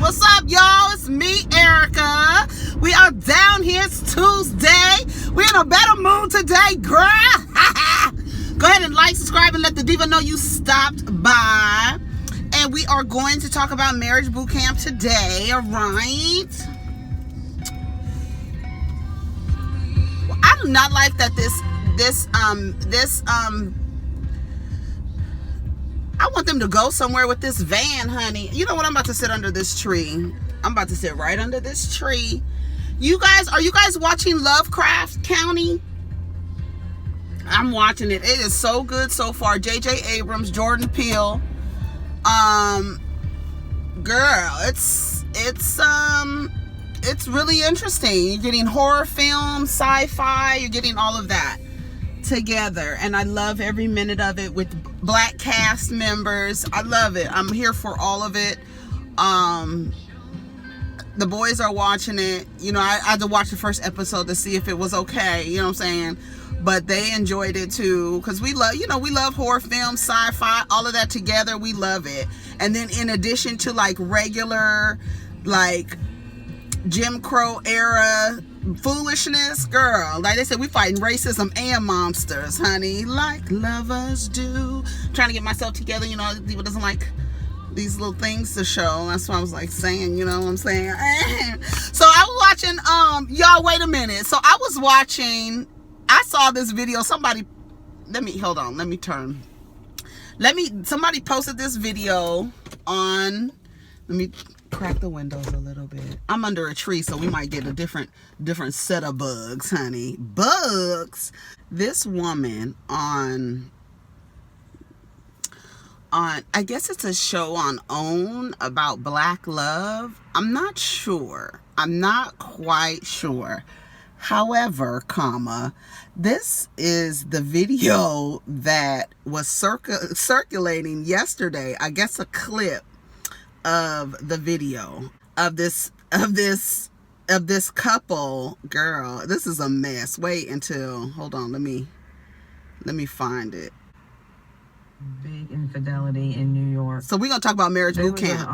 What's up, y'all? It's me, Erica. We are down here. It's Tuesday. We're in a better mood today, girl. Go ahead and like, subscribe, and let the diva know you stopped by. And we are going to talk about marriage boot camp today, all right? Well, I do not like that I want them to go somewhere with this van, honey. You know what? I'm about to sit under this tree. I'm about to sit right under this tree. Are you guys watching Lovecraft County? I'm watching it. It is so good so far. J.J. Abrams, Jordan Peele. Girl, it's really interesting. You're getting horror film, sci-fi. You're getting all of that together, and I love every minute of it with black cast members. I love it. I'm here for all of it. The boys are watching it. You know, I had to watch the first episode to see if it was okay. You know what I'm saying? But they enjoyed it too, because we love horror films, sci-fi, all of that together. We love it. And then in addition to like regular, like Jim Crow era foolishness, girl, like they said, we fighting racism and monsters, honey, like lovers do. I'm trying to get myself together. You know, people doesn't like these little things to show. That's why I was like saying, you know what I'm saying? So I was watching, y'all, wait a minute. So I saw this video. Somebody posted this video on, let me crack the windows a little bit. I'm under a tree, so we might get a different set of bugs, honey. Bugs. This woman on I guess it's a show on OWN about black love. I'm not quite sure. However, this is the video that was circulating yesterday. I guess a clip of the video of this couple. Girl, this is a mess. Hold on, let me find it. Big infidelity in New York. So we're gonna talk about marriage boot camp.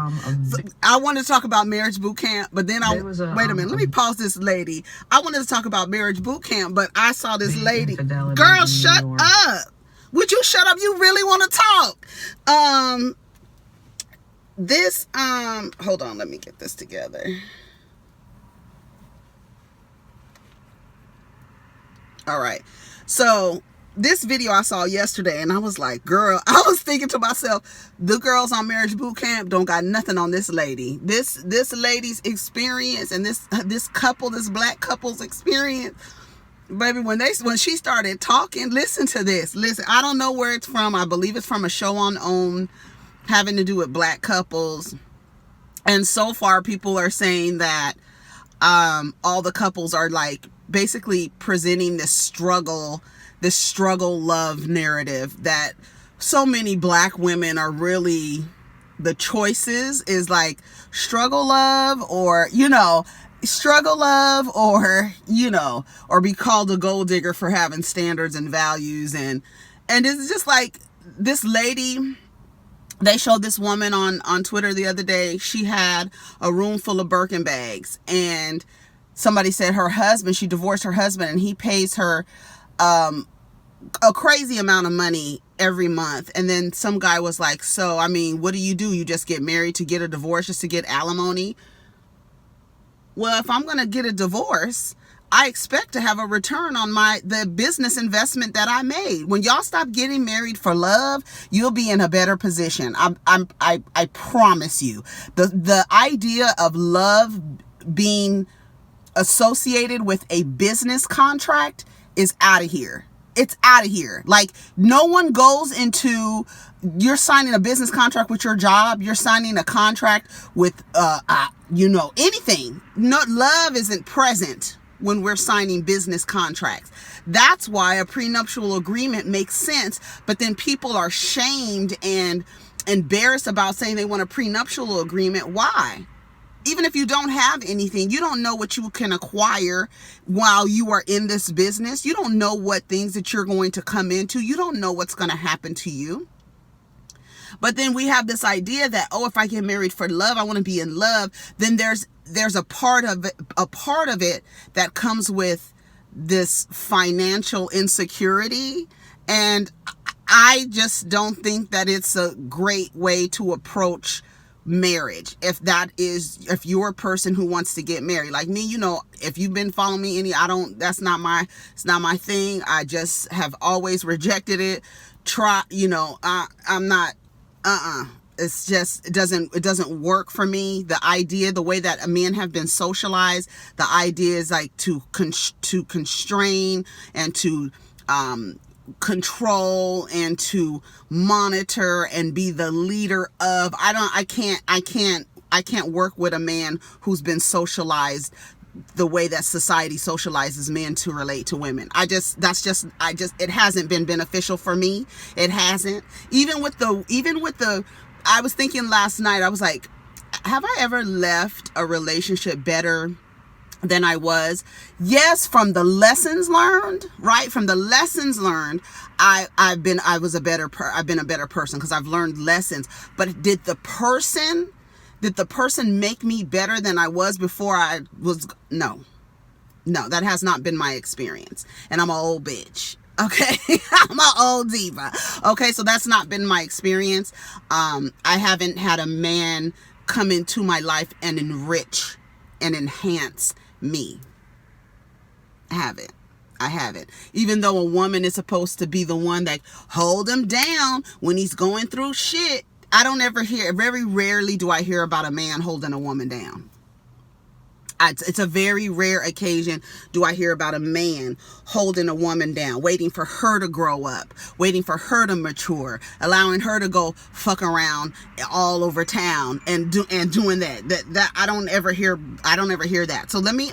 I wanted to talk about marriage boot camp, but then wait a minute. Let me pause this lady. I wanted to talk about marriage boot camp, but I saw this lady. Girl, shut up. Would you shut up? You really want to talk? Hold on, let me get this together. All right. So this video I saw yesterday, and I was like, girl, I was thinking to myself, the girls on marriage boot camp don't got nothing on this lady. This lady's experience, and this black couple's experience, baby, when she started talking, listen to this. Listen, I don't know where it's from. I believe it's from a show on OWN having to do with black couples. And so far people are saying that all the couples are like basically presenting this struggle love narrative, that so many black women are really, the choices is like struggle love or or be called a gold digger for having standards and values. And it's just like this lady, they showed this woman on Twitter the other day. She had a room full of Birkin bags, and somebody said she divorced her husband, and he pays her a crazy amount of money every month. And then some guy was like, so, I mean, what do? You just get married to get a divorce, just to get alimony? Well, if I'm going to get a divorce, I expect to have a return on the business investment that I made. When y'all stop getting married for love, you'll be in a better position. I promise you. The idea of love being associated with a business contract is out of here. It's out of here. Like, no one goes into, you're signing a business contract with your job. You're signing a contract with, anything. No, love isn't present when we're signing business contracts. That's why a prenuptial agreement makes sense. But then people are shamed and embarrassed about saying they want a prenuptial agreement. Why? Even if you don't have anything, you don't know what you can acquire while you are in this business. You don't know what things that you're going to come into. You don't know what's going to happen to you. But then we have this idea that, oh, if I get married for love, I want to be in love. Then there's a part of it that comes with this financial insecurity. And I just don't think that it's a great way to approach marriage. If you're a person who wants to get married, like me, if you've been following me it's not my thing. I just have always rejected it. I'm not, it's just, it doesn't work for me. The idea, the way that men have been socialized, the idea is like to constrain and to, control and to monitor and be the leader of. I can't work with a man who's been socialized the way that society socializes men to relate to women. It hasn't been beneficial for me. It hasn't. Even with the I was thinking last night, I was like, have I ever left a relationship better than I was? Yes, from the lessons learned, right? From the lessons learned, I've been a better person because I've learned lessons. But did the person make me better than I was before I was? No, that has not been my experience. And I'm an old bitch. Okay. I'm an old diva. Okay. So that's not been my experience. I haven't had a man come into my life and enrich and enhance me. I haven't. Even though a woman is supposed to be the one that hold him down when he's going through shit, very rarely do I hear about a man holding a woman down. It's a very rare occasion do I hear about a man holding a woman down, waiting for her to grow up, waiting for her to mature, allowing her to go fuck around all over town and doing that. I don't ever hear that. So let me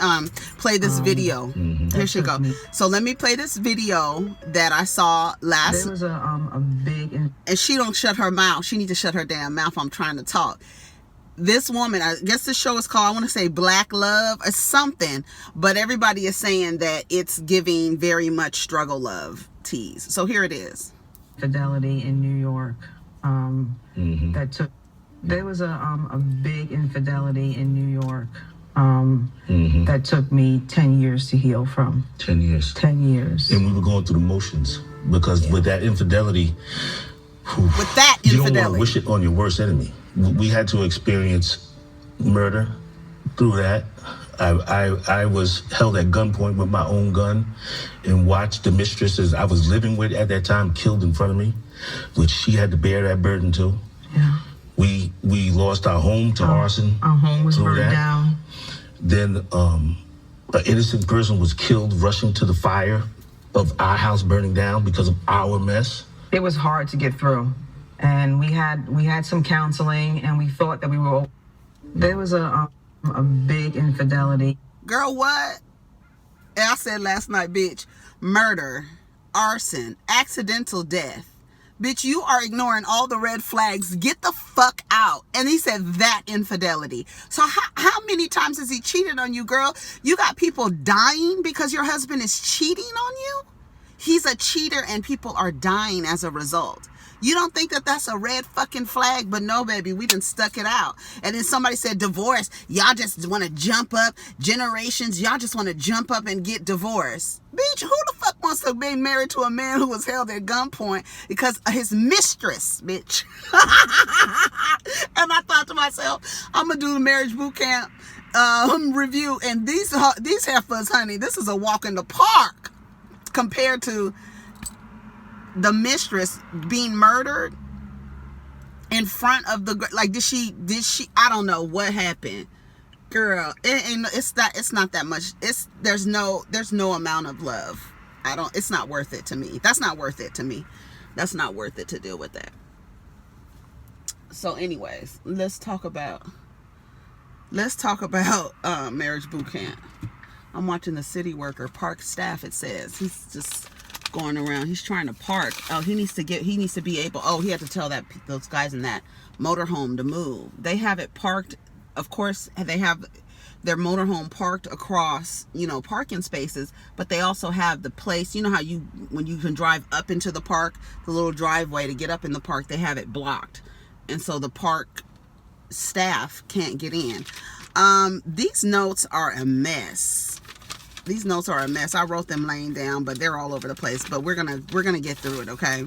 play this video. Here she go. So let me play this video that I saw last. There was a big and she don't shut her mouth. She need to shut her damn mouth. I'm trying to talk. This woman, I guess the show is called, I want to say Black Love or something, but everybody is saying that it's giving very much struggle love tease. So here it is. Fidelity in New York. There was a big infidelity in New York that took me 10 years to heal from. 10 years. 10 years. And we were going through the motions because with that infidelity, you don't want to wish it on your worst enemy. We had to experience murder through that. I was held at gunpoint with my own gun and watched the mistresses I was living with at that time killed in front of me, which she had to bear that burden too. Yeah. We lost our home to arson. Our home was burned down. Then an innocent person was killed rushing to the fire of our house burning down because of our mess. It was hard to get through. And we had some counseling, and we thought that we were. There was a big infidelity. Girl, what? And I said last night, bitch, murder, arson, accidental death. Bitch, you are ignoring all the red flags. Get the fuck out. And he said that infidelity. So how many times has he cheated on you, girl? You got people dying because your husband is cheating on you? He's a cheater and people are dying as a result. You don't think that that's a red fucking flag? But no, baby, we done stuck it out. And then somebody said divorce. Y'all just want to jump up. Generations, y'all just want to jump up and get divorced. Bitch, who the fuck wants to be married to a man who was held at gunpoint because of his mistress, bitch? And I thought to myself, I'm going to do the marriage boot camp review. And these heifers, honey, this is a walk in the park compared to the mistress being murdered in front of the, like, did she, I don't know what happened. Girl, it's not that much. There's no amount of love. It's not worth it to me. That's not worth it to me. That's not worth it to deal with that. So anyways, let's talk about marriage boot camp. I'm watching the city worker park staff. It says he's just going around. He's trying to park. Oh, he needs to be able. Oh, he had to tell those guys in that motorhome to move. They have it parked. Of course, they have their motorhome parked across, you know, parking spaces, but they also have the place, you know how when you can drive up into the park, the little driveway to get up in the park, they have it blocked. And so the park staff can't get in. These notes are a mess. These notes are a mess. I wrote them laying down, but they're all over the place. But we're gonna get through it, okay?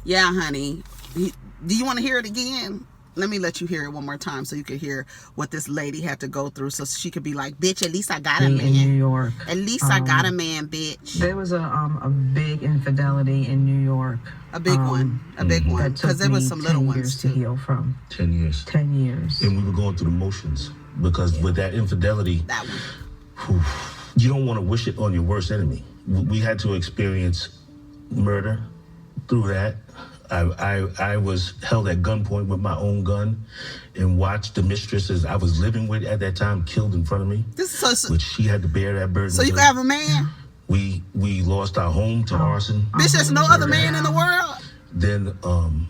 Yeah, honey. Do you want to hear it again? Let me let you hear it one more time so you can hear what this lady had to go through, so she could be like, bitch, at least I got a man. In New York. At least I got a man, bitch. There was a big infidelity in New York. A big one. A big one. Because there was some little ones too. To heal from. 10 years. 10 years. And we were going through the motions because with that infidelity, That one. you don't want to wish it on your worst enemy. We had to experience murder through that. I was held at gunpoint with my own gun and watched the mistresses I was living with at that time killed in front of me. This is so, which she had to bear that burden. so you can have a man? We lost our home to arson. Bitch, there's no other man in the world. Then an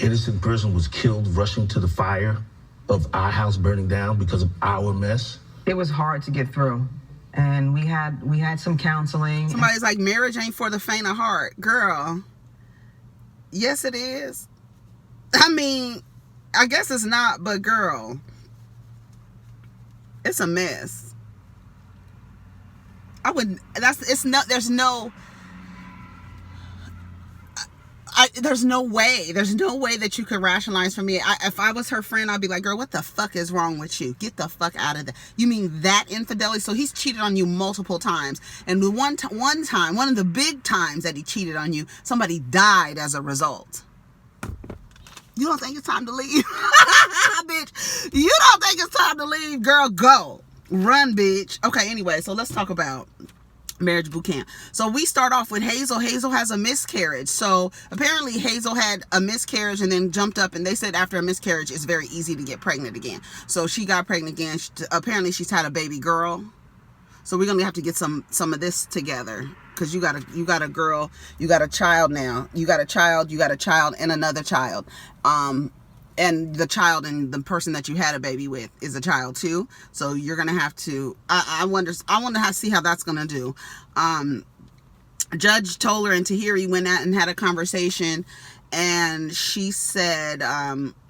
innocent person was killed rushing to the fire of our house burning down because of our mess. It was hard to get through. And we had some counseling. Somebody's like, marriage ain't for the faint of heart. Girl. Yes, it is. I mean, I guess it's not, but girl, it's a mess. There's no way that you could rationalize for me. If I was her friend, I'd be like, girl, what the fuck is wrong with you? Get the fuck out of there. You mean that infidelity? So he's cheated on you multiple times. And the one time, one of the big times that he cheated on you, somebody died as a result. You don't think it's time to leave? Bitch, you don't think it's time to leave? Girl, go. Run, bitch. Okay, anyway, so let's talk about marriage boot camp. So we start off with Hazel. Hazel has a miscarriage. So apparently Hazel had a miscarriage and then jumped up, and they said after a miscarriage it's very easy to get pregnant again. So she got pregnant again. Apparently she's had a baby girl. So we're gonna have to get some of this together, because you got a girl, you got a child now, you got a child and another child. And the child and the person that you had a baby with is a child too. So you're gonna have to. I wonder how to see how that's gonna do. Judge Toller and Tahiri went out and had a conversation, and she said,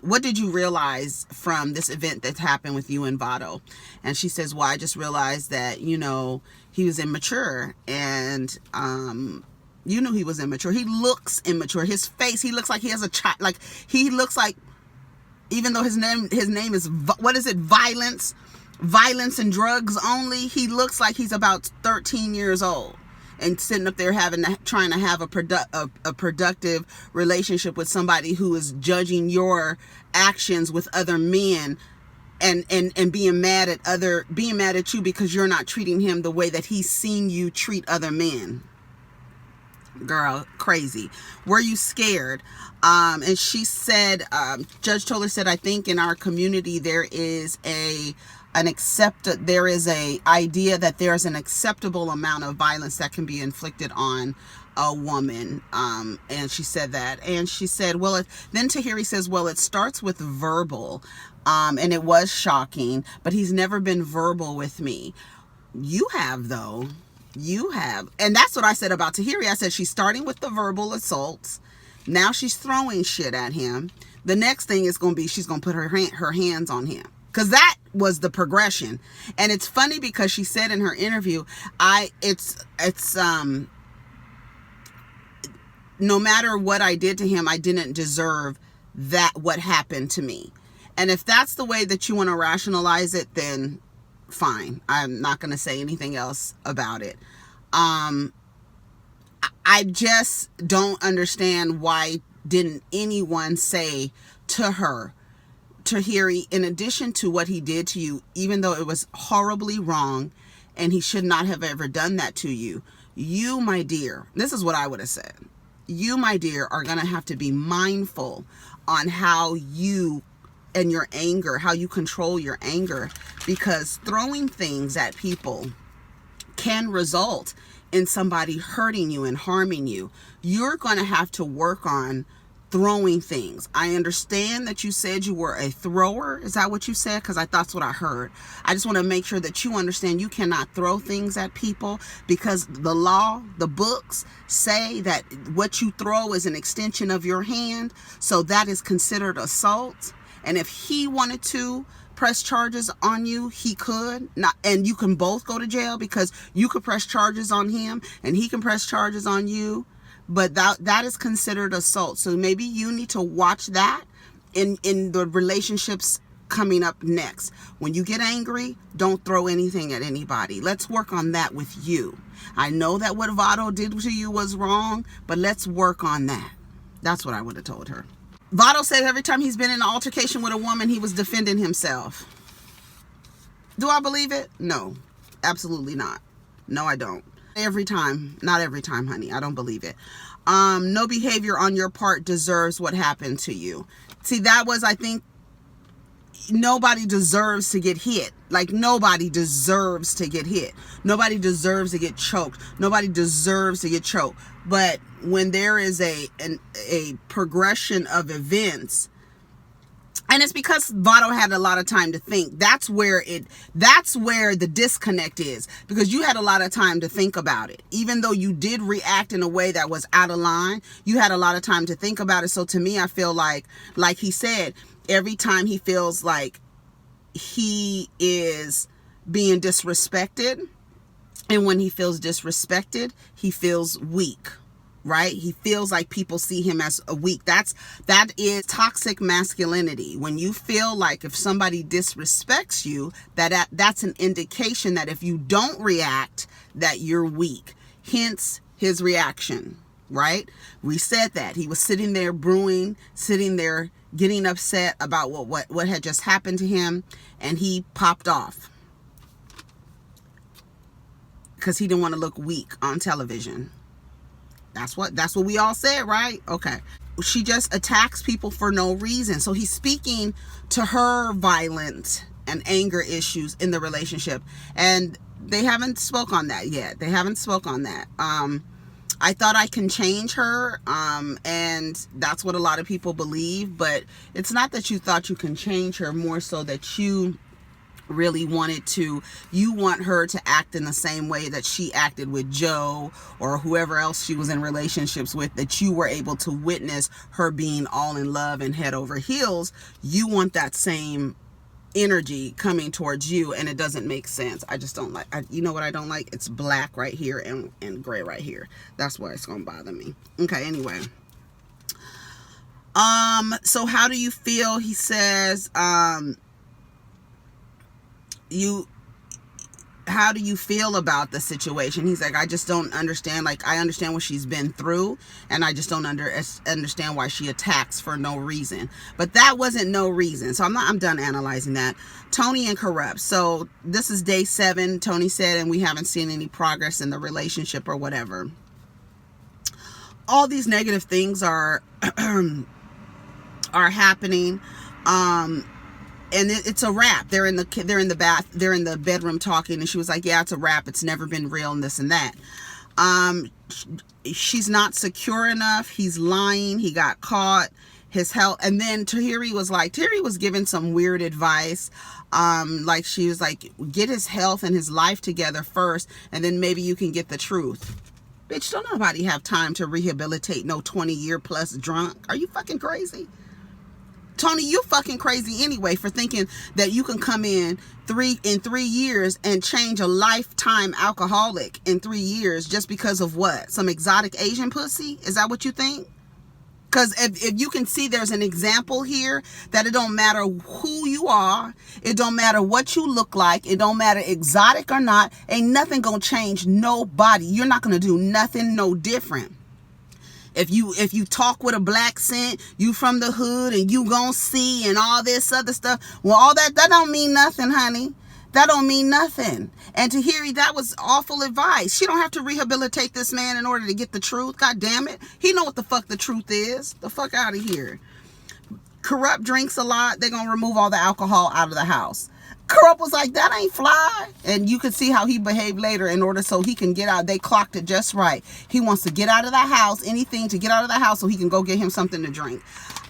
"What did you realize from this event that happened with you and Vado?" And she says, "Well, I just realized that he was immature, and you knew he was immature. He looks immature. His face, he looks like he has a child. Like he looks like." Even though his name is, what is it, violence and drugs only, he looks like he's about 13 years old and sitting up there trying to have a productive relationship with somebody who is judging your actions with other men and being mad at you because you're not treating him the way that he's seen you treat other men. Girl, crazy. Were you scared? And she said, Judge Toller said, I think in our community there is a idea that there's an acceptable amount of violence that can be inflicted on a woman. And she said that. And she said, then Tahiri says, well, it starts with verbal. And it was shocking, but he's never been verbal with me. You have, though. You have. And that's what I said about Tahiri. I said she's starting with the verbal assaults. Now she's throwing shit at him. The next thing is going to be she's going to put her hands on him. Because that was the progression. And it's funny because she said in her interview, no matter what I did to him, I didn't deserve what happened to me. And if that's the way that you want to rationalize it, then fine. I'm not going to say anything else about it. I just don't understand why didn't anyone say to her, Tahiri, in addition to what he did to you, even though it was horribly wrong and he should not have ever done that to you, you, my dear, this is what I would have said. You, my dear, are going to have to be mindful on how you and your anger, how you control your anger, because throwing things at people can result in somebody hurting you and harming you. You're going to have to work on throwing things. I understand that you said you were a thrower. Is that what you said? Because that's what I heard. I just want to make sure that you understand you cannot throw things at people, because the law, the books say that what you throw is an extension of your hand. So that is considered assault. And if he wanted to press charges on you, he could not, and you can both go to jail, because you could press charges on him and he can press charges on you. But that is considered assault. So maybe you need to watch that in the relationships coming up next. When you get angry, don't throw anything at anybody. Let's work on that with you. I know that what Vado did to you was wrong, but let's work on that. That's what I would have told her. Vado said every time he's been in an altercation with a woman, he was defending himself. Do I believe it? No, absolutely not. No, I don't. Every time, not every time, honey. I don't believe it. No behavior on your part deserves what happened to you. See, that was, I think, nobody deserves to get hit. Like, nobody deserves to get hit. Nobody deserves to get choked. Nobody deserves to get choked. But when there is a progression of events, and it's because Vado had a lot of time to think. That's where the disconnect is, because you had a lot of time to think about it. Even though you did react in a way that was out of line, you had a lot of time to think about it. So to me, I feel like he said, every time he feels like he is being disrespected, and when he feels disrespected, he feels weak. Right? He feels like people see him as a weak. That is toxic masculinity. When you feel like if somebody disrespects you, that's an indication that if you don't react, that you're weak. Hence his reaction, right? We said that he was sitting there brewing, sitting there getting upset about what had just happened to him, and he popped off because he didn't want to look weak on television. That's what we all said, right? Okay. She just attacks people for no reason. So he's speaking to her violence and anger issues in the relationship. And they haven't spoke on that yet. They haven't spoke on that. I thought I can change her. And that's what a lot of people believe. But it's not that you thought you can change her, more so that you really you want her to act in the same way that she acted with Joe or whoever else she was in relationships with, that you were able to witness her being all in love and head over heels. You want that same energy coming towards you, and it doesn't make sense. I just don't like, you know what I don't like? It's black right here and gray right here. That's why it's gonna bother me. Okay, anyway. So how do you feel? He says, how do you feel about the situation? He's like, I just don't understand. Like, I understand what she's been through, and I just don't understand why she attacks for no reason. But that wasn't no reason. So I'm done analyzing that. Toni and Kurupt. So this is day 7, Toni said, and we haven't seen any progress in the relationship or whatever. All these negative things are happening. And it's a wrap. They're in the bedroom talking, and she was like, yeah, it's a wrap. It's never been real, and this and that. She's not secure enough. He's lying. He got caught. His health. And then Tahiri was giving some weird advice. Like she was like, get his health and his life together first, and then maybe you can get the truth. Bitch, don't nobody have time to rehabilitate no 20-year plus drunk. Are you fucking crazy? Toni, you fucking crazy anyway for thinking that you can come in 3 years and change a lifetime alcoholic in 3 years just because of what? Some exotic Asian pussy? Is that what you think? Because if you can see, there's an example here that it don't matter who you are. It don't matter what you look like. It don't matter exotic or not. Ain't nothing gonna change nobody. You're not gonna do nothing no different. If you talk with a black scent, you from the hood and you gonna see and all this other stuff. Well, all that don't mean nothing, honey. That don't mean nothing. And Tahiri, that was awful advice. She don't have to rehabilitate this man in order to get the truth. God damn it. He know what the fuck the truth is. The fuck out of here. Kurupt drinks a lot. They're gonna remove all the alcohol out of the house. Kurupt was like, that ain't fly. And you could see how he behaved later in order so he can get out. They clocked it just right. He wants to get out of the house, anything to get out of the house so he can go get him something to drink.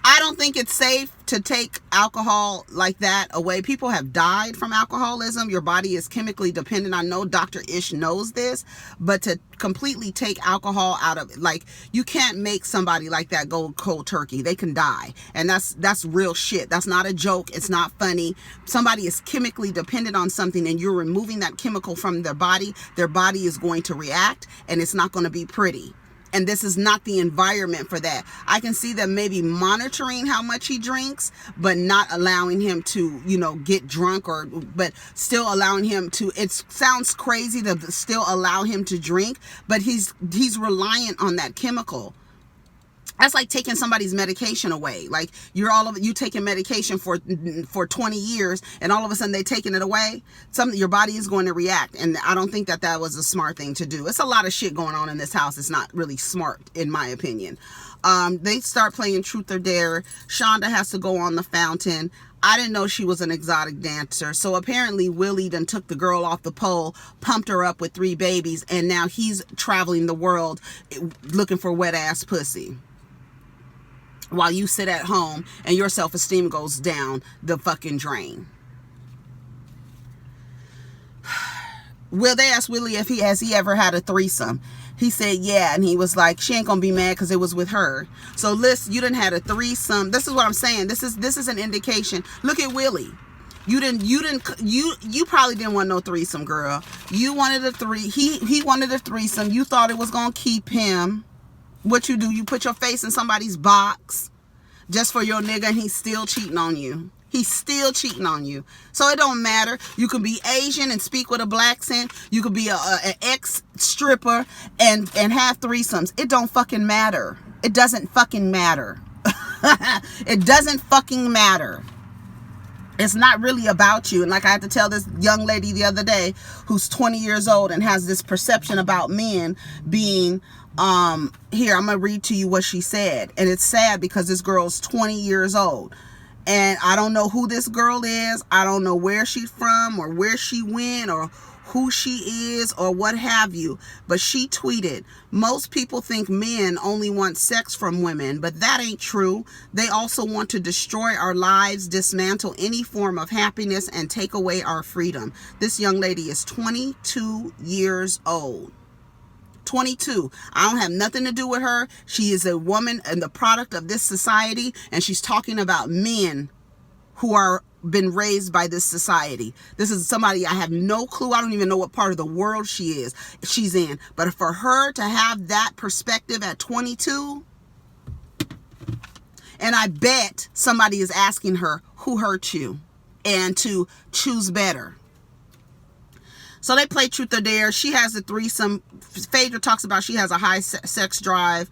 I don't think it's safe to take alcohol like that away. People have died from alcoholism. Your body is chemically dependent. I know Dr. Ish knows this, but to completely take alcohol out of, like, you can't make somebody like that go cold turkey. They can die. And that's real shit. That's not a joke. It's not funny. Somebody is chemically dependent on something and you're removing that chemical from their body is going to react and it's not going to be pretty. And this is not the environment for that. I can see them maybe monitoring how much he drinks, but not allowing him to, you know, get drunk, but still allowing him to, it sounds crazy to still allow him to drink, but he's reliant on that chemical. That's like taking somebody's medication away. Like you taking medication for 20 years and all of a sudden they taking it away. Your body is going to react. And I don't think that was a smart thing to do. It's a lot of shit going on in this house. It's not really smart, in my opinion. They start playing Truth or Dare. Shonda has to go on the fountain. I didn't know she was an exotic dancer. So apparently Willie done took the girl off the pole, pumped her up with 3 babies, and now he's traveling the world looking for wet ass pussy. While you sit at home and your self-esteem goes down the fucking drain. Well, they asked Willie if has he ever had a threesome. He said, yeah. And he was like, she ain't gonna be mad because it was with her. So listen, you done had a threesome. This is what I'm saying. This is an indication. Look at Willie. You probably didn't want no threesome, girl. You wanted he wanted a threesome. You thought it was gonna keep him. What you do, you put your face in somebody's box just for your nigga and he's still cheating on you. He's still cheating on you. So it don't matter. You can be Asian and speak with a black accent. You could be an ex-stripper and have threesomes. It don't fucking matter. It doesn't fucking matter. It doesn't fucking matter. It's not really about you. And like I had to tell this young lady the other day who's 20 years old and has this perception about men being here, I'm gonna read to you what she said. And it's sad because this girl's 20 years old and I don't know who this girl is. I don't know where she's from or where she went or who she is or what have you, but she tweeted, most people think men only want sex from women, but that ain't true. They also want to destroy our lives, dismantle any form of happiness, and take away our freedom. This young lady is 22 years old. 22. I don't have nothing to do with her. She is a woman and the product of this society, and she's talking about men who are been raised by this society. This is somebody I have no clue. I don't even know what part of the world she's in. But for her to have that perspective at 22, and I bet somebody is asking her who hurt you and to choose better. So they play Truth or Dare. She has a threesome. Phaedra talks about she has a high sex drive.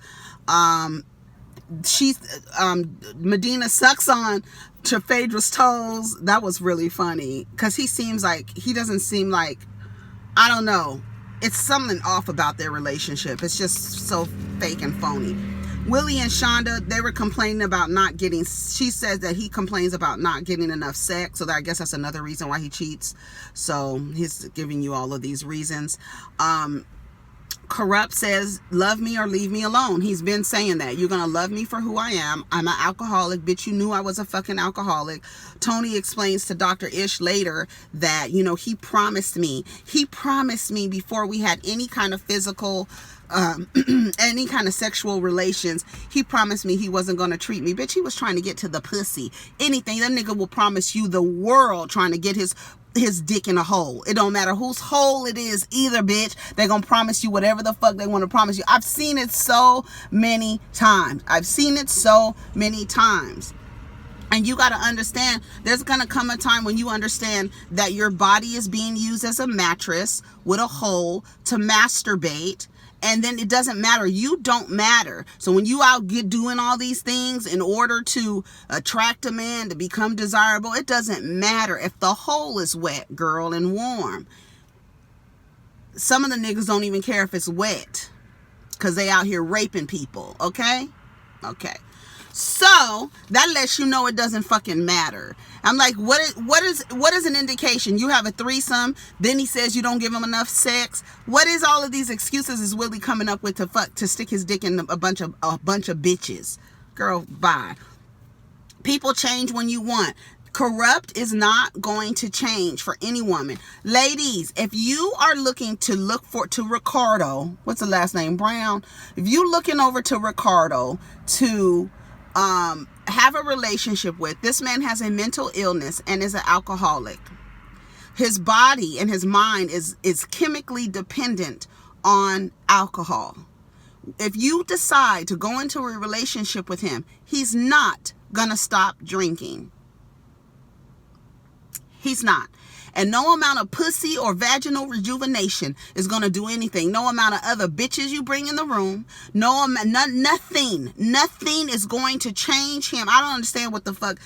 Medina sucks on to Phaedra's toes. That was really funny because he doesn't seem like, I don't know. It's something off about their relationship. It's just so fake and phony. Willie and Shonda, they were complaining about not getting, she says that he complains about not getting enough sex. So I guess that's another reason why he cheats. So he's giving you all of these reasons. Kurupt says, love me or leave me alone. He's been saying that. You're going to love me for who I am. I'm an alcoholic. Bitch, you knew I was a fucking alcoholic. Toni explains to Dr. Ish later that, you know, he promised me before we had any kind of physical, any kind of sexual relations. He promised me he wasn't going to treat me. Bitch, he was trying to get to the pussy. Anything. That nigga will promise you the world trying to get his dick in a hole. It don't matter whose hole it is either, bitch. They're gonna promise you whatever the fuck they want to promise you. I've seen it so many times. And you got to understand, there's going to come a time when you understand that your body is being used as a mattress with a hole to masturbate. And then it doesn't matter. You don't matter. So when you out doing all these things in order to attract a man, to become desirable, it doesn't matter if the hole is wet, girl, and warm. Some of the niggas don't even care if it's wet because they out here raping people. Okay. So that lets you know it doesn't fucking matter. I'm like, what is an indication? You have a threesome, then he says you don't give him enough sex. What is all of these excuses is Willie coming up with to stick his dick in a bunch of bitches? Girl, bye. People change when you want. Kurupt is not going to change for any woman. Ladies, if you are looking to Ricardo, what's the last name? Brown. If you're looking over to Ricardo to have a relationship with, this man has a mental illness and is an alcoholic. His body and his mind is chemically dependent on alcohol. If you decide to go into a relationship with him, he's not gonna stop drinking. He's not. And no amount of pussy or vaginal rejuvenation is going to do anything. No amount of other bitches you bring in the room. Nothing is going to change him. I don't understand what the fuck.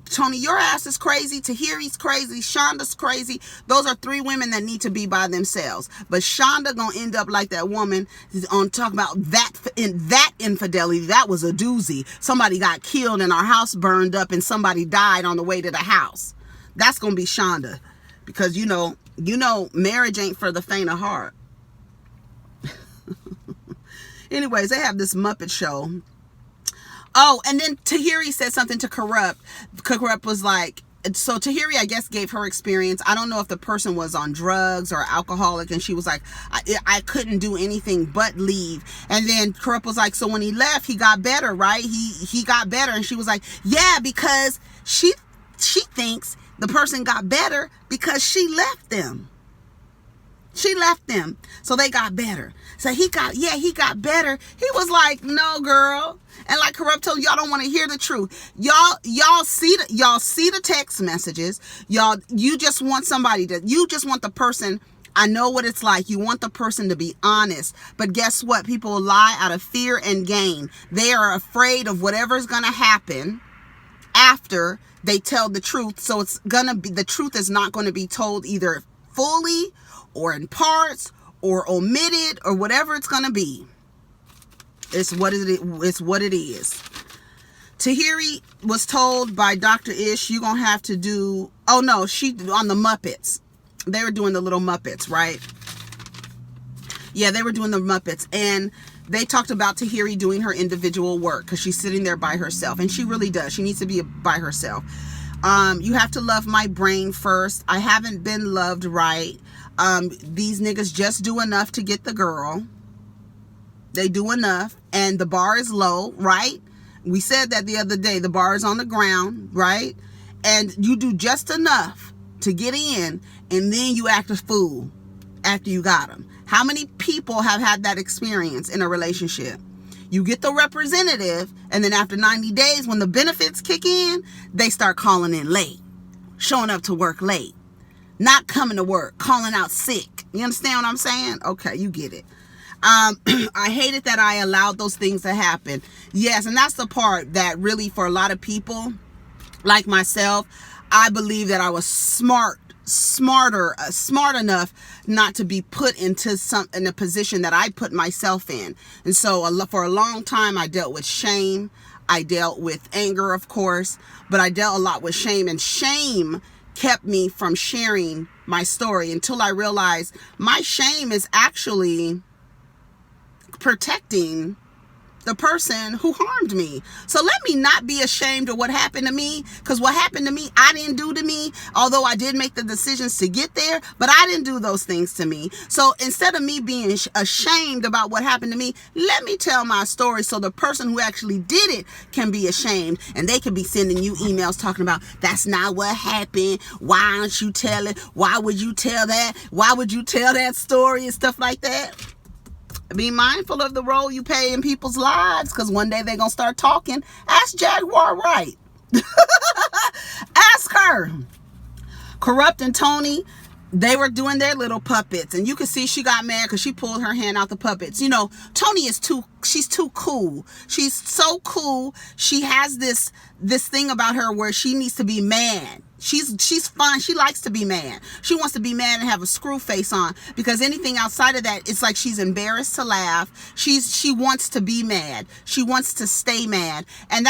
Toni, your ass is crazy. Tahiri's crazy. Shonda's crazy. Those are three women that need to be by themselves. But Shonda gonna end up like that woman on talking about that infidelity. That was a doozy. Somebody got killed and our house burned up and somebody died on the way to the house. That's going to be Shonda, because you know marriage ain't for the faint of heart. Anyways, they have this Muppet show. Oh, and then Tahiri said something to Kurupt. Kurupt was like, so Tahiri, I guess, gave her experience. I don't know if the person was on drugs or alcoholic, and she was like, I couldn't do anything but leave. And then Kurupt was like, so when he left, he got better, right? He got better. And she was like, yeah, because she thinks the person got better because she left them. She left them. So they got better. So he got better. He was like, no, girl. And like Kurupt told y'all don't want to hear the truth. Y'all see the text messages. You just want the person. I know what it's like. You want the person to be honest. But guess what? People lie out of fear and gain. They are afraid of whatever's going to happen after they tell the truth. So the truth is not going to be told either fully or in parts or omitted or whatever it's going to be. It's what it is. Tahiri was told by Dr. Ish, you're going to have to do, on the Muppets. They were doing the little Muppets, right? Yeah, they were doing the Muppets. And they talked about Tahiri doing her individual work because she's sitting there by herself. And she really does. She needs to be by herself. You have to love my brain first. I haven't been loved right. These niggas just do enough to get the girl. They do enough. And the bar is low, right? We said that the other day. The bar is on the ground, right? And you do just enough to get in. And then you act a fool after you got them. How many people have had that experience in a relationship? You get the representative, and then after 90 days, when the benefits kick in, they start calling in late, showing up to work late, not coming to work, calling out sick. You understand what I'm saying? Okay, you get it. I hated that I allowed those things to happen. Yes, and that's the part that really, for a lot of people like myself, I believe that I was smart enough not to be put in a position that I put myself in. And so for a long time, I dealt with shame. I dealt with anger, of course, but I dealt a lot with shame, and shame kept me from sharing my story until I realized my shame is actually protecting the person who harmed me. So let me not be ashamed of what happened to me, because what happened to me, I didn't do to me, although I did make the decisions to get there, but I didn't do those things to me. So instead of me being ashamed about what happened to me, let me tell my story so the person who actually did it can be ashamed, and they can be sending you emails talking about, that's not what happened, why don't you tell it, why would you tell that, why would you tell that story, and stuff like that. Be mindful of the role you play in people's lives, because one day they're going to start talking. Ask Jaguar Wright. Ask her. Kurupt and Toni, they were doing their little puppets, and you can see she got mad because she pulled her hand out the puppets. You know, Toni she's too cool. She's so cool. She has this thing about her where she needs to be mad. She's fun. She likes to be mad. She wants to be mad and have a screw face on, because anything outside of that, it's like she's embarrassed to laugh. She wants to be mad. She wants to stay mad. And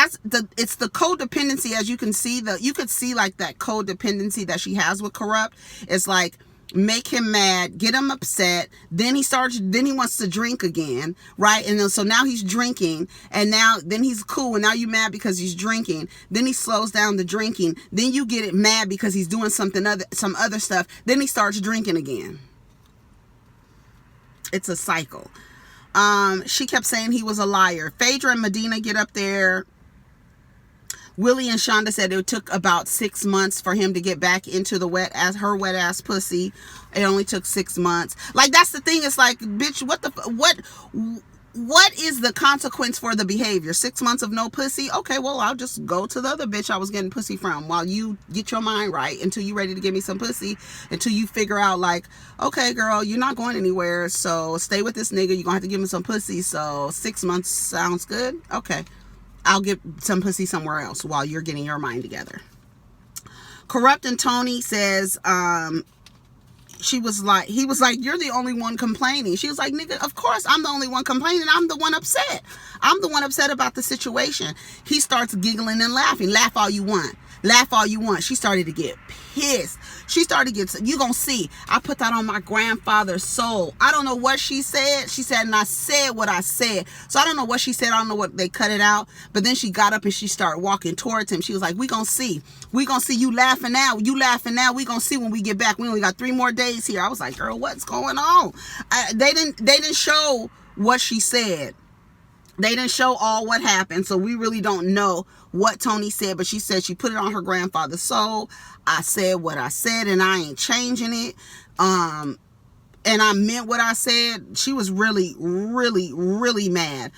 it's the codependency, as you can see, you could see like that codependency that she has with Kurupt. It's like, make him mad, get him upset, then he wants to drink again, right? And then, so now he's drinking, and then he's cool, and now you mad because he's drinking, then he slows down the drinking, then you get it mad because he's doing some other stuff, then he starts drinking again. It's a cycle. She kept saying he was a liar. Phaedra and Medina get up there. Willie and Shonda said it took about 6 months for him to get back into the wet ass pussy. It only took 6 months. Like, that's the thing. It's like, bitch, what is the consequence for the behavior? 6 months of no pussy? Okay, well, I'll just go to the other bitch I was getting pussy from while you get your mind right, until you're ready to give me some pussy, until you figure out, like, okay, girl, you're not going anywhere, so stay with this nigga. You're gonna have to give me some pussy. So 6 months sounds good? Okay, I'll get some pussy somewhere else while you're getting your mind together. Kurupt and Toni says, he was like, you're the only one complaining. She was like, nigga, of course I'm the only one complaining. I'm the one upset. I'm the one upset about the situation. He starts giggling and laughing. Laugh all you want. Laugh all you want. She started to get pissed. She started to get, you gonna see, I put that on my grandfather's soul. I don't know what she said. She said, and I said what I said. So I don't know what she said. I don't know what, they cut it out. But then she got up and she started walking towards him. She was like, we gonna see. We gonna see. You laughing now. You laughing now. We gonna see when we get back. We only got 3 more days here. I was like, girl, what's going on? They didn't show what she said. They didn't show all what happened, so we really don't know what Toni said, but she said she put it on her grandfather's soul. I said what I said, and I ain't changing it. And I meant what I said. She was really, really, really mad.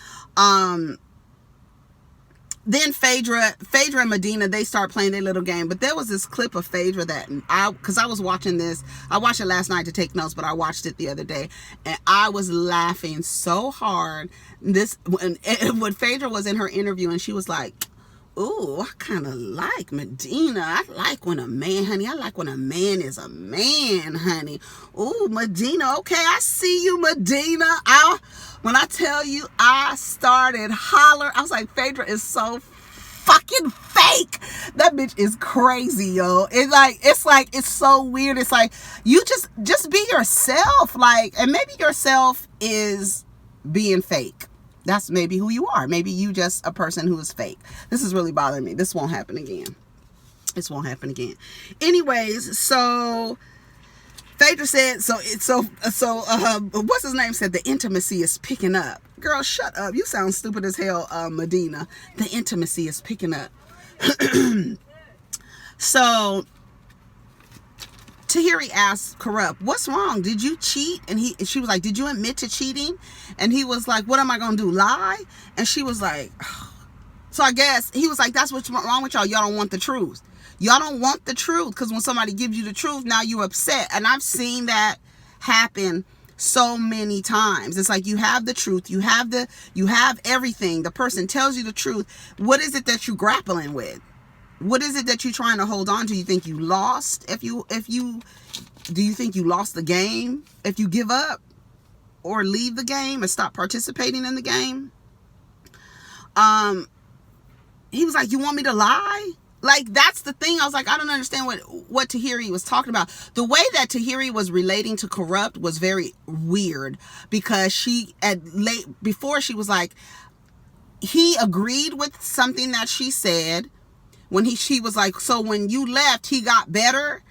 Then Phaedra and Medina, they start playing their little game. But there was this clip of Phaedra that because I was watching this. I watched it last night to take notes, but I watched it the other day, and I was laughing so hard. When Phaedra was in her interview, and she was like, ooh, I kind of like Medina. I like when a man, honey. I like when a man is a man, honey. Ooh, Medina. Okay, I see you, Medina. When I tell you, I started hollering. I was like, Phaedra is so fucking fake. That bitch is crazy, yo. It's so weird. It's like, you just be yourself. Like, and maybe yourself is being fake. That's maybe who you are. Maybe you just a person who is fake. This is really bothering me. This won't happen again. This won't happen again. Anyways, so Phaedra said, what's his name said, the intimacy is picking up. Girl, shut up. You sound stupid as hell, Medina. The intimacy is picking up. So Tahiri asked Kurupt, what's wrong? Did you cheat? And she was like, did you admit to cheating? And he was like, what am I going to do? Lie? And she was like, so I guess he was like, that's what's wrong with y'all. Y'all don't want the truth. Y'all don't want the truth, because when somebody gives you the truth, now you're upset. And I've seen that happen so many times. It's like, you have the truth, you have everything. The person tells you the truth. What is it that you're grappling with? What is it that you're trying to hold on to? You think you lost? Do you think you lost the game if you give up or leave the game and stop participating in the game? He was like, you want me to lie? Like, that's the thing. I was like, I don't understand what Tahiri was talking about. The way that Tahiri was relating to Kurupt was very weird, because before she was like, he agreed with something that she said. When she was like, so when you left, he got better.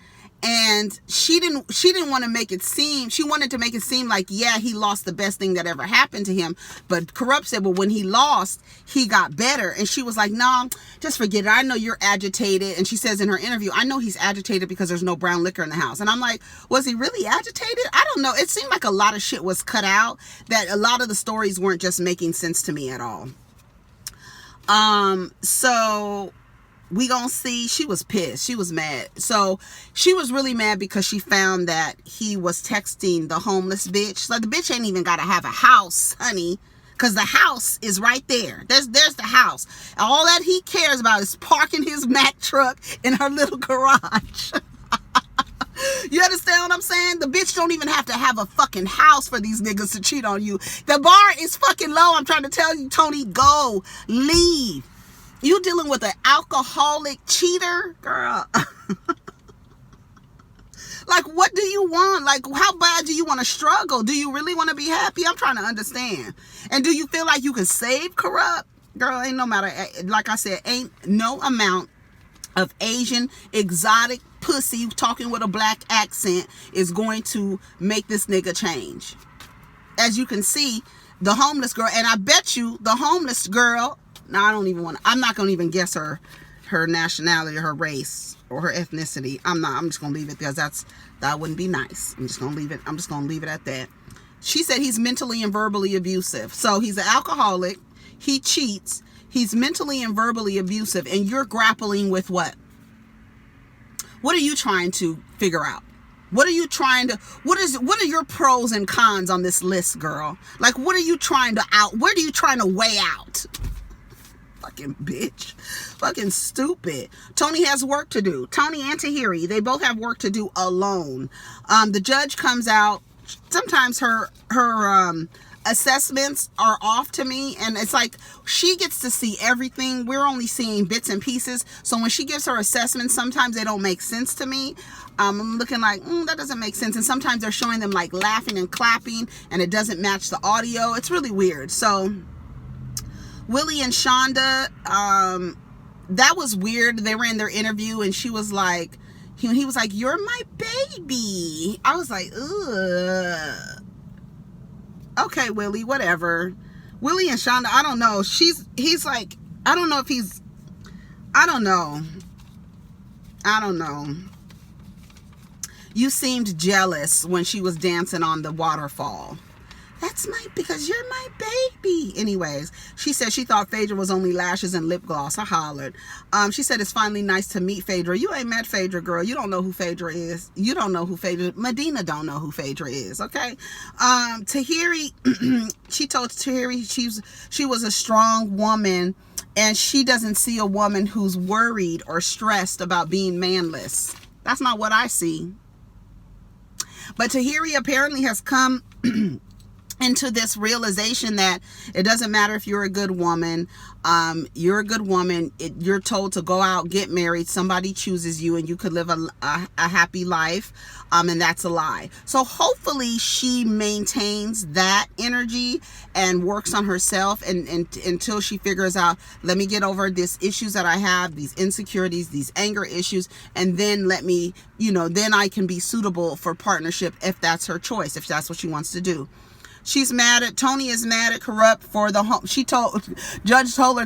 And she didn't want to make it seem, she wanted to make it seem like, yeah, he lost the best thing that ever happened to him. But Kurupt said, well, when he lost, he got better. And she was like, no, just forget it. I know you're agitated. And she says in her interview, I know he's agitated because there's no brown liquor in the house. And I'm like, was he really agitated? I don't know. It seemed like a lot of shit was cut out, that a lot of the stories weren't just making sense to me at all. So we gonna see. She was pissed. She was mad. So she was really mad because she found that he was texting the homeless bitch. So the bitch ain't even gotta have a house, honey. because the house is right there. There's the house. All that he cares about is parking his Mack truck in her little garage. You understand what I'm saying? The bitch don't even have to have a fucking house for these niggas to cheat on you. The bar is fucking low. I'm trying to tell you, Toni, go, leave. You dealing with an alcoholic cheater, girl. Like, what do you want? Like, how bad do you want to struggle? Do you really want to be happy? I'm trying to understand. And do you feel like you can save Kurupt? Girl, ain't no matter, like I said, ain't no amount of Asian exotic pussy talking with a black accent is going to make this nigga change. As you can see, the homeless girl, and I bet you the homeless girl, now I don't even want to, I'm not going to even guess her nationality, her race, or her ethnicity. I'm just going to leave it because that wouldn't be nice. I'm just going to leave it at that. She said he's mentally and verbally abusive. So he's an alcoholic, he cheats, he's mentally and verbally abusive, and you're grappling with what? What are you trying to figure out? What are your pros and cons on this list, girl? Like, what are you trying to where are you trying to weigh out? Fucking bitch. Fucking stupid. Toni has work to do. Toni and Tahiri, they both have work to do alone. The judge comes out. Sometimes her assessments are off to me, and it's like she gets to see everything. We're only seeing bits and pieces. So when she gives her assessments, sometimes they don't make sense to me. I'm looking like, that doesn't make sense. And sometimes they're showing them like laughing and clapping, and it doesn't match the audio. It's really weird. So Willie and Shonda, that was weird. They were in their interview, and she was like, he was like, "You're my baby." I was like, ugh. Okay, Willie, whatever. Willie and Shonda, I don't know. He's like, I don't know if he's, I don't know. You seemed jealous when she was dancing on the waterfall. That's because you're my baby. Anyways, she said she thought Phaedra was only lashes and lip gloss. I hollered. She said it's finally nice to meet Phaedra. You ain't met Phaedra, girl. You don't know who Phaedra is. You don't know who Phaedra. Medina don't know who Phaedra is. Okay. Tahiri, she told Tahiri she was a strong woman, and she doesn't see a woman who's worried or stressed about being manless. That's not what I see. But Tahiri apparently has come into this realization that it doesn't matter if you're a good woman. You're a good woman. You're told to go out, get married. Somebody chooses you, and you could live a happy life. And that's a lie. So hopefully she maintains that energy and works on herself and until she figures out, let me get over these issues that I have, these insecurities, these anger issues, and then let me, then I can be suitable for partnership if that's her choice, if that's what she wants to do. She's mad at, Toni is mad at Kurupt for the home. Judge told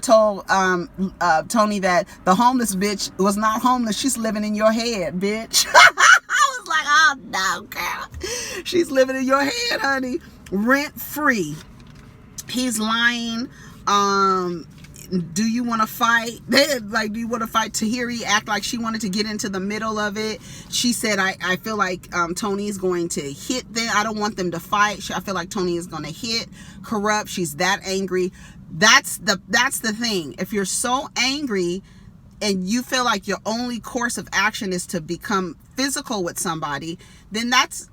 Toni that the homeless bitch was not homeless. She's living in your head, bitch. I was like, oh no, girl. She's living in your head, honey. Rent free. He's lying. Do you want to fight? Like, do you want to fight? Tahiri act like she wanted to get into the middle of it. She said, I feel like Toni is going to hit them. I don't want them to fight. I feel like Toni is going to hit Kurupt. She's that angry. That's the thing. If you're so angry and you feel like your only course of action is to become physical with somebody, then that's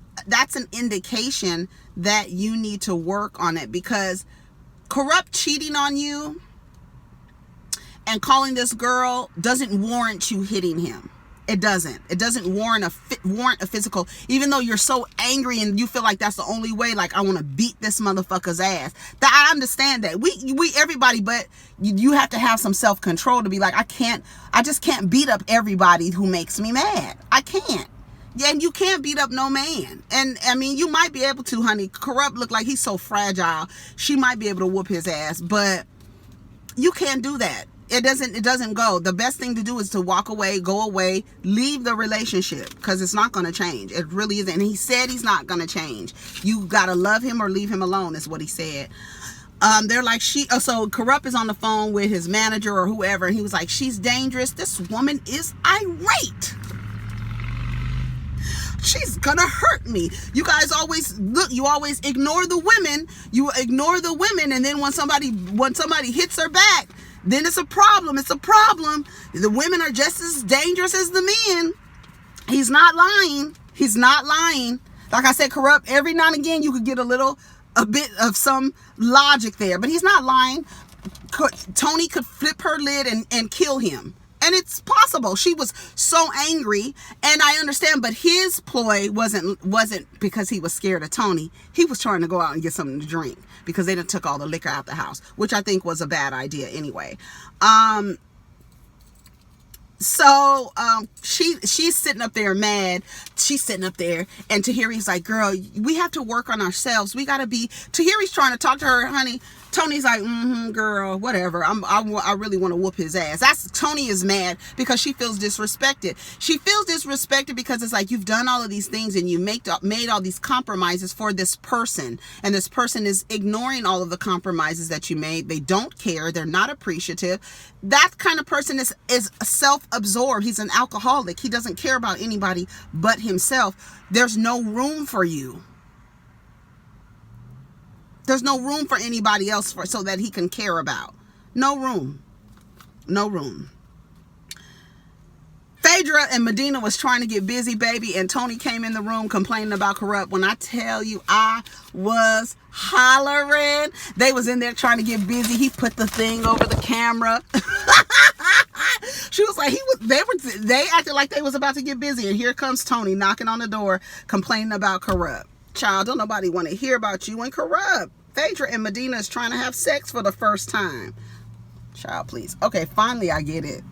an indication that you need to work on it, because Kurupt cheating on you and calling this girl doesn't warrant you hitting him. It doesn't warrant a physical, even though you're so angry and you feel like that's the only way, like, I want to beat this motherfucker's ass. I understand that. We everybody, but you have to have some self-control to be like, I just can't beat up everybody who makes me mad. I can't. Yeah, and you can't beat up no man. And I mean, you might be able to, honey. Kurupt look like he's so fragile. She might be able to whoop his ass, but you can't do that. It doesn't go. The best thing to do is to walk away, go away, leave the relationship, because it's not going to change. It really isn't. And he said he's not going to change. You got to love him or leave him alone, is what he said. They're like, so Kurupt is on the phone with his manager or whoever, and he was like, she's dangerous. This woman is irate. she's gonna hurt me. You guys always look, you always ignore the women. You ignore the women, and then when somebody hits her back, then it's a problem. It's a problem. The women are just as dangerous as the men. He's not lying. He's not lying. Like I said, Kurupt, every now and again you could get a bit of some logic there, but he's not lying. Toni could flip her lid and kill him. And it's possible. She was so angry, and I understand, but his ploy wasn't because he was scared of Toni. He was trying to go out and get something to drink because they done took all the liquor out the house, which I think was a bad idea anyway. She's sitting up there mad. She's sitting up there, and Tahiri's like, girl, we have to work on ourselves. We got to be, Tahiri's trying to talk to her, honey. Toni's like, girl, whatever. I really want to whoop his ass. Toni is mad because she feels disrespected. She feels disrespected because it's like, you've done all of these things and you made all these compromises for this person, and this person is ignoring all of the compromises that you made. They don't care. They're not appreciative. That kind of person is self-absorbed. He's an alcoholic. He doesn't care about anybody but himself. There's no room for you. There's no room for anybody else so that he can care about. No room. No room. Phaedra and Medina was trying to get busy, baby, and Toni came in the room complaining about Kurupt. When I tell you, I was hollering. They was in there trying to get busy. He put the thing over the camera. She was like, they acted like they was about to get busy, and here comes Toni knocking on the door complaining about Kurupt. Child, don't nobody want to hear about you and Kurupt. Phaedra and Medina is trying to have sex for the first time. Child, please. Okay, finally I get it.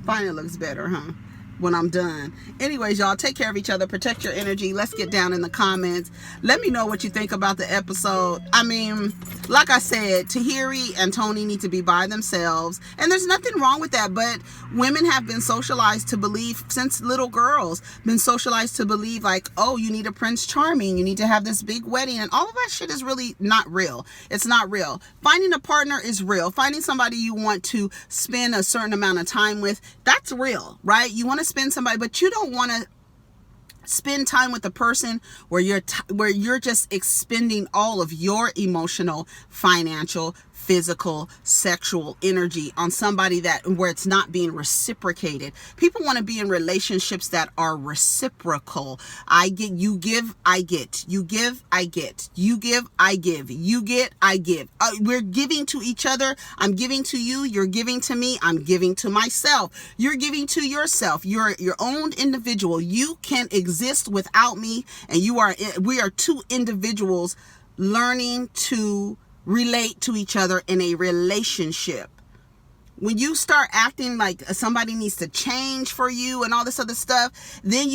Finally looks better, huh? When I'm done. Anyways, y'all, take care of each other. Protect your energy. Let's get down in the comments. Let me know what you think about the episode. I mean, like I said, Tahiri and Toni need to be by themselves. And there's nothing wrong with that. But women have been socialized to believe, since little girls, been socialized to believe like, oh, you need a Prince Charming. You need to have this big wedding. And all of that shit is really not real. It's not real. Finding a partner is real. Finding somebody you want to spend a certain amount of time with, that's real, right? You want to spend somebody, but you don't want to spend time with a person where you're just expending all of your emotional, financial, physical, sexual energy on somebody where it's not being reciprocated. People want to be in relationships that are reciprocal. I get, you give, I get. You give, I get. You give, I give. You get, I give. We're giving to each other. I'm giving to you. You're giving to me. I'm giving to myself. You're giving to yourself. You're your own individual. You can exist without me, and we are two individuals learning to relate to each other in a relationship. When you start acting like somebody needs to change for you and all this other stuff, then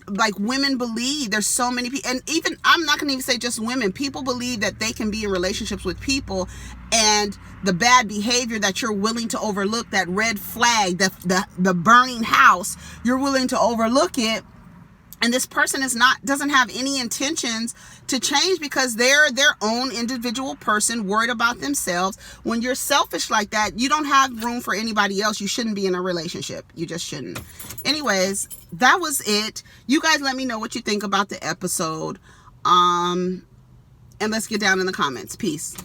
like women believe, there's so many people, and even, I'm not going to even say just women, people believe that they can be in relationships with people, and the bad behavior that you're willing to overlook, that red flag, the burning house, you're willing to overlook it. And this person doesn't have any intentions to change because they're their own individual person worried about themselves. When you're selfish like that, you don't have room for anybody else. You shouldn't be in a relationship. You just shouldn't. Anyways, that was it. You guys let me know what you think about the episode. And let's get down in the comments. Peace.